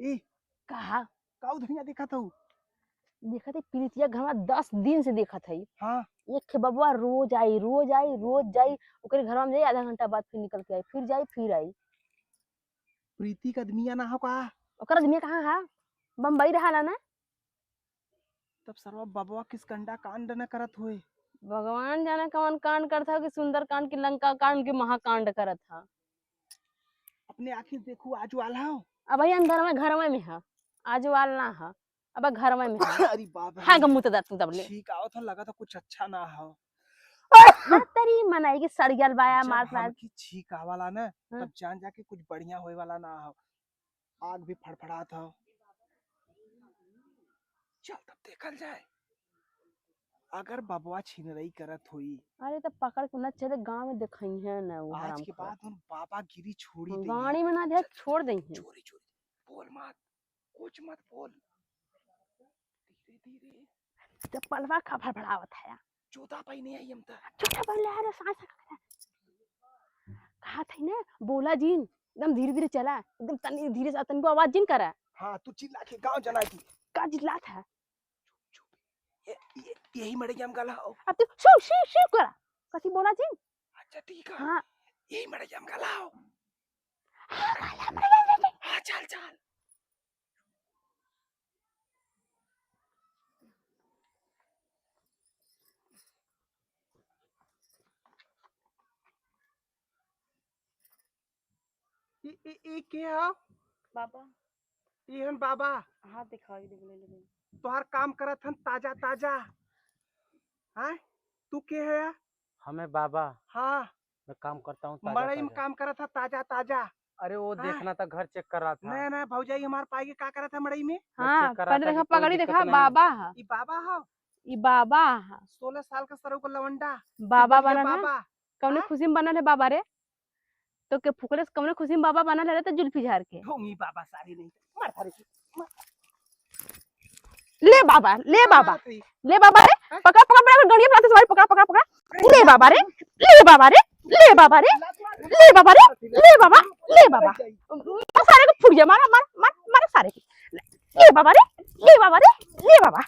ए कहा काऊ धनिया देखा था देखा थे प्रीतिया घर में 10 दिन से देखा था। हाँ एक खे बबुआ रोज आई रोज जाई ओकरे घर में जाई आधा घंटा बाद फिर निकल के आई फिर जाई फिर आई। प्रीति का आदमिया ना हो का ओकर आदमी कहाँ है बम्बई रहा ना। तब सरवा बबवा किस कंडा कांड न करत हुए। भगवान जाने कौन कांड करता कि सुंदर कांड की लंका कांड की महाकांड करत था। अपने आखिर देखू आज वाला हो अब भाई अंदर में घर में है आज वाल ना है अब घर में है। अरे बाप रे हाँ गमुत दा तू तबले ठीक आओ था लगा था कुछ अच्छा ना हो। हाँ तेरी मनाई की सड़ियल बाया मार जब मार हमकी छीक आवाला ना हाँ। तब जान जाके कुछ बढ़िया होए वाला ना हो। आग भी फड़फड़ा था। चल तब देखल जाए अगर बबवा छिनरई करत हुई। अरे तो पकड़ के ना चले गांव में दिखाई है ना वो आज हराम के खोर। बाद उन बाबा गिरी छोड़ी दे गाड़ी में ना दे छोड़ दे हैं। चोरी चोरी बोल मत कुछ मत बोल धीरे धीरे तो पलवा का फड़फड़ावत है चौथा पाई नहीं आई हम तो चुप बोल रहा है सांस कहा था ना बोला जीन एकदम धीरे धीरे चला एकदम तनी धीरे से तनी को आवाज जिन करा। हाँ तू चिल्ला के गांव जना की का जिल्ला था यही मरे हम गला हो। अब तू शू शू शू करा कथी बोला जीन। अच्छा ठीक है हाँ यही मरे हम गला हो। हाँ गाला मर गया हाँ चल चल ई के हो बाबा इहन बाबा हाथ दिखाई दे ले तोहर काम करत हन ताजा ताजा हैं तू के है हमें बाबा हाँ मैं काम करता हूँ मड़ई में काम करत था ताजा ताजा। अरे वो हाँ। देखना था घर चेक कर रहा था। नहीं नहीं भौजाई हमार पाई के का करत है मड़ई में। हाँ चेक करा पहले था देखा कि कोई पगड़ी दिक्कत देखा नहीं। बाबा है ई बाबा हो ये बाबा है 16 साल का सरू को लवंडा बाबा तू बोलिए बना है बाबा कौने हाँ? खुशी में बनल है बाबा रे तो के फुकरे से कौने खुशी में बाबा बनल है तो जुल्फी झाड़ के ढोंगी बाबा सारी नहीं मार थारे ले बाबा ले बाबा रे ले बाबा रे पकड़ पकड़ पकड़ गड़िया पलाते सवारी पकड़ पकड़ पकड़ ले बाबा रे ले बाबा रे ले बाबा रे ले बाबा रे ले बाबा ले बाबा सारे को फुट जा मारा मार मार मार सारे की ले बाबा रे ले बाबा रे ले बाबा